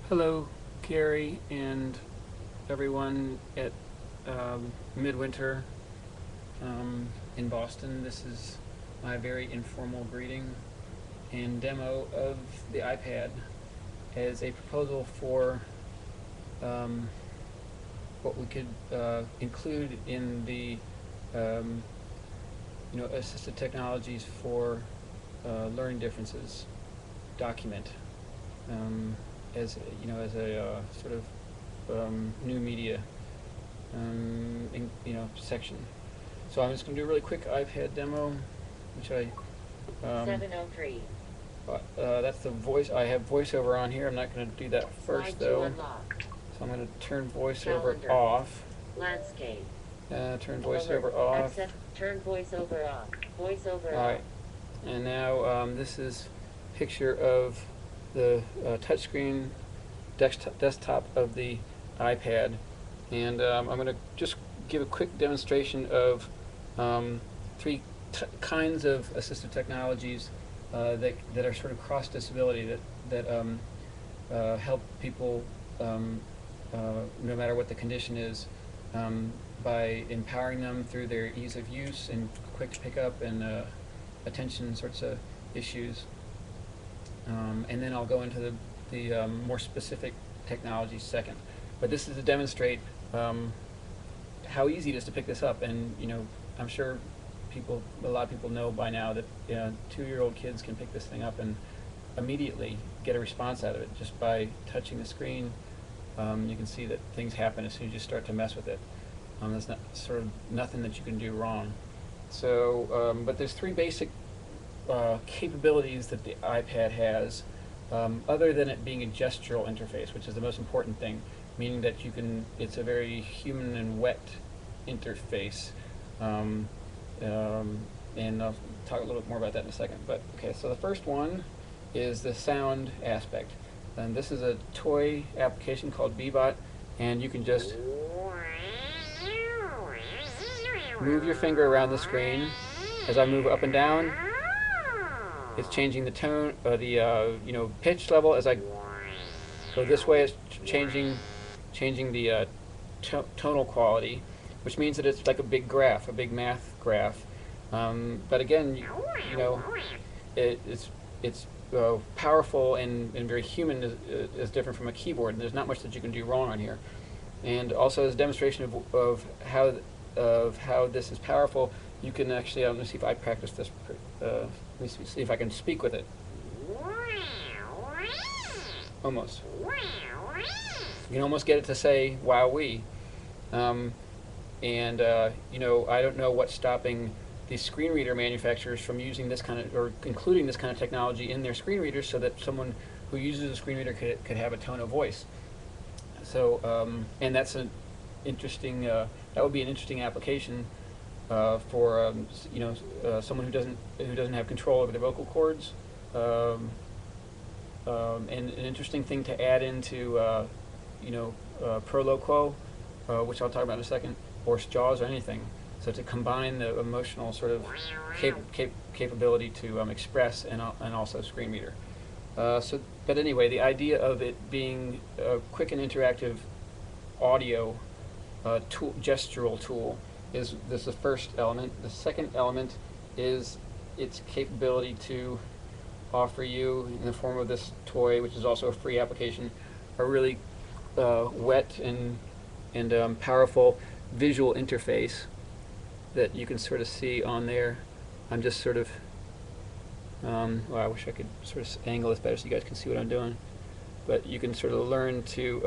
Hello, Gary and everyone at Midwinter in Boston. This is my very informal greeting and demo of the iPad as a proposal for what we could include in the assistive technologies for learning differences document. As as a sort of new media section. So I'm just going to do a really quick iPad demo, which I 703. that's the voice. I have voiceover on here. I'm not going to do that first though. So I'm going to turn voiceover Calendar. off. Landscape. Turn voiceover off. Accept. Turn voiceover off. Voiceover All right. off. And now this is a picture of the touchscreen desktop of the iPad, and I'm going to just give a quick demonstration of three kinds of assistive technologies that are sort of cross disability that help people no matter what the condition is, by empowering them through their ease of use and quick pickup and attention sorts of issues. And then I'll go into the more specific technologies second. But this is to demonstrate how easy it is to pick this up. And I'm sure a lot of people know by now that 2-year-old kids can pick this thing up and immediately get a response out of it just by touching the screen. You can see that things happen as soon as you start to mess with it. There's not sort of nothing that you can do wrong. So, but there's three basic capabilities that the iPad has, other than it being a gestural interface, which is the most important thing, meaning that it's a very human and wet interface. And I'll talk a little bit more about that in a second. But okay, so the first one is the sound aspect. And this is a toy application called Bebot, and you can just move your finger around the screen. As I move up and down, it's changing the tone, the pitch level. As I go this way, it's changing the tonal quality, which means that it's like a big graph, a big math graph. But again, it's powerful and very human, is different from a keyboard. And there's not much that you can do wrong on here. And also, as a demonstration of how this is powerful, you can actually, let me see if I practice this. Let me see if I can speak with it. Almost. You can almost get it to say "wowee," and I don't know what's stopping the screen reader manufacturers from using this kind of, or including this kind of technology in their screen readers, so that someone who uses a screen reader could have a tone of voice. So, and that's an interesting. That would be an interesting application for someone who doesn't have control over their vocal cords, and an interesting thing to add into Pro Loquo, which I'll talk about in a second, or JAWS or anything. So to combine the emotional sort of capability to express and also screen reader. But anyway, the idea of it being a quick and interactive audio gestural tool is the first element. The second element is its capability to offer you, in the form of this toy, which is also a free application, a really wet and powerful visual interface that you can sort of see on there. I'm just sort of, well, I wish I could sort of angle this better so you guys can see what I'm doing. But you can sort of learn to,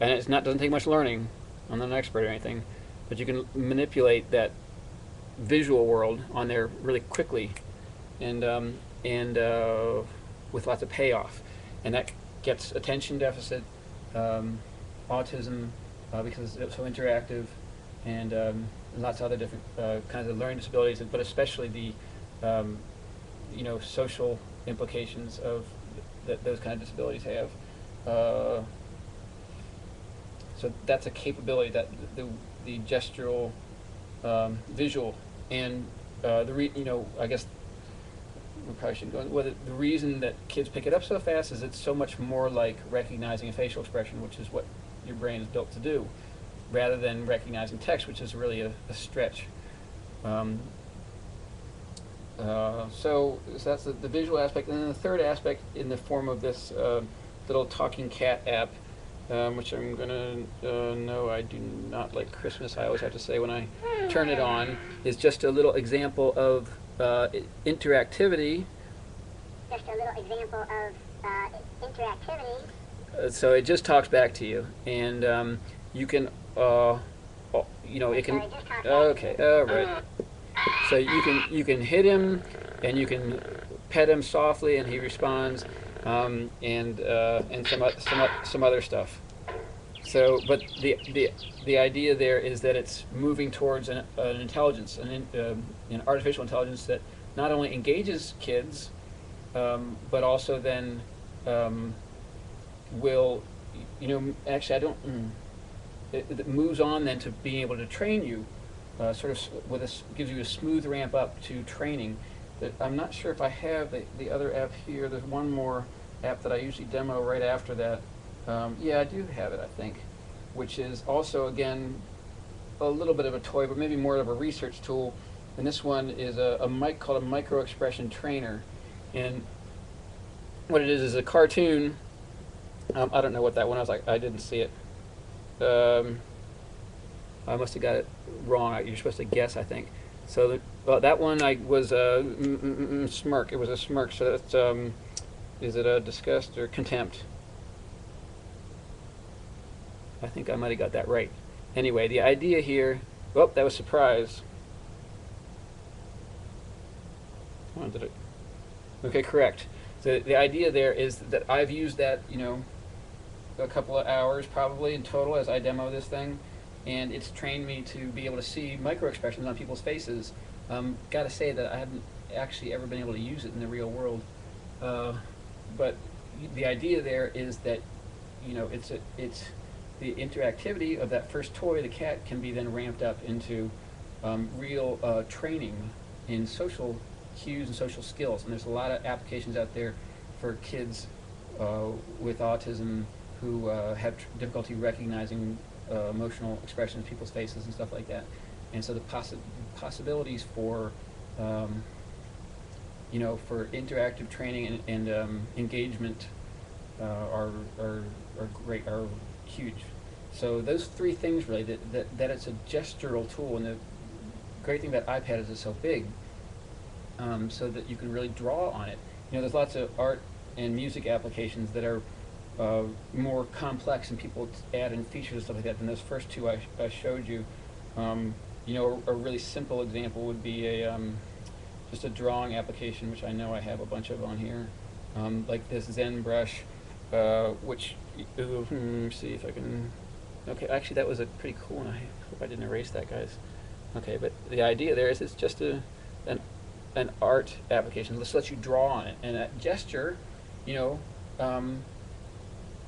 and doesn't take much learning. I'm not an expert or anything, but you can manipulate that visual world on there really quickly, and with lots of payoff, and that gets attention deficit, autism, because it's so interactive, and lots of other different kinds of learning disabilities, but especially the social implications of those kind of disabilities have. So that's a capability that the gestural, visual, and I guess we probably shouldn't go into whether the reason that kids pick it up so fast is it's so much more like recognizing a facial expression, which is what your brain is built to do, rather than recognizing text, which is really a stretch. So that's the visual aspect. And then the third aspect in the form of this little talking cat app, which I'm going to, no, I do not like Christmas, I always have to say when I turn it on, is just a little example of interactivity. Just a little example of interactivity. So it just talks back to you, and you can, you know, it can. Okay, all right. So you can hit him, and you can pet him softly, and he responds, and some other stuff. So, but the idea there is that it's moving towards an intelligence, an artificial intelligence that not only engages kids, but also then will, you know, actually I don't. It moves on then to being able to train you, sort of with gives you a smooth ramp up to training. That I'm not sure if I have the other app here. There's one more app that I usually demo right after that. Yeah, I do have it, I think, which is also, again, a little bit of a toy, but maybe more of a research tool. And this one is called a micro expression trainer. And what it is a cartoon. I don't know what that one was like. I didn't see it. I must have got it wrong. You're supposed to guess, I think. So that one was smirk. It was a smirk. So that's is it a disgust or contempt? I think I might have got that right. Anyway, the idea here. Oh, that was surprise. Oh, did it? Okay, correct. So the idea there is that I've used that, you know, a couple of hours probably in total as I demo this thing, and it's trained me to be able to see micro expressions on people's faces. Got to say that I haven't actually ever been able to use it in the real world, but the idea there is that, you know, it's the interactivity of that first toy, the cat, can be then ramped up into real training in social cues and social skills. And there's a lot of applications out there for kids with autism who have difficulty recognizing emotional expressions in people's faces and stuff like that. And so the possibilities for you know, for interactive training and engagement are great, are huge. So those three things really, that it's a gestural tool, and the great thing about iPad is it's so big, so that you can really draw on it. You know, there's lots of art and music applications that are more complex, and people add in features and stuff like that than those first two I showed you. You know, a really simple example would be just a drawing application, which I know I have a bunch of on here, like this Zen brush, which, let me see if I can, okay, actually that was a pretty cool one. I hope I didn't erase that, guys. Okay, but the idea there is it's just an art application. This lets you draw on it, and that gesture, you know,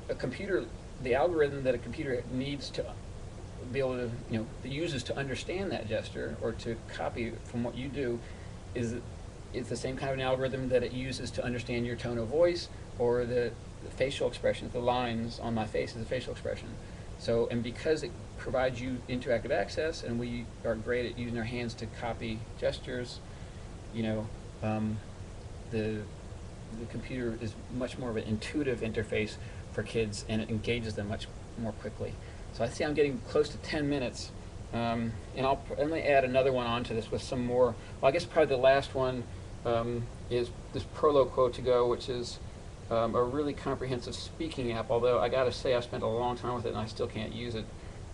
a computer, the algorithm that a computer needs to be able to, you know, uses to understand that gesture or to copy from what you do, is the same kind of an algorithm that it uses to understand your tone of voice or the facial expressions. The lines on my face is a facial expression. So, and because it provides you interactive access, and we are great at using our hands to copy gestures, you know, the computer is much more of an intuitive interface for kids, and it engages them much more quickly. So I see I'm getting close to 10 minutes, and I'm going to add another one onto this with some more. Well, I guess probably the last one is this Proloquo to go, which is a really comprehensive speaking app, although I got to say I've spent a long time with it and I still can't use it.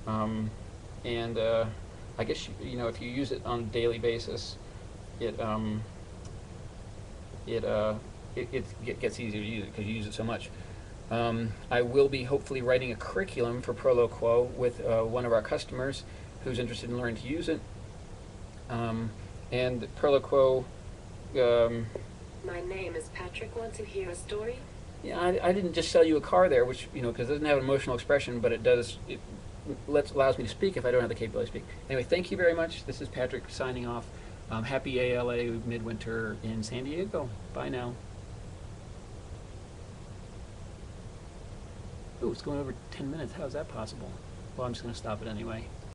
And I guess, you know, if you use it on a daily basis, it gets easier to use it because you use it so much. I will be hopefully writing a curriculum for Proloquo with one of our customers who's interested in learning to use it. And Proloquo. My name is Patrick. Want to hear a story? Yeah, I didn't just sell you a car there, which, you know, because it doesn't have an emotional expression, but it does. It allows me to speak if I don't have the capability to speak. Anyway, thank you very much. This is Patrick signing off Happy ALA midwinter in San Diego. Bye now. Ooh, it's going over 10 minutes. How is that possible? Well, I'm just going to stop it anyway.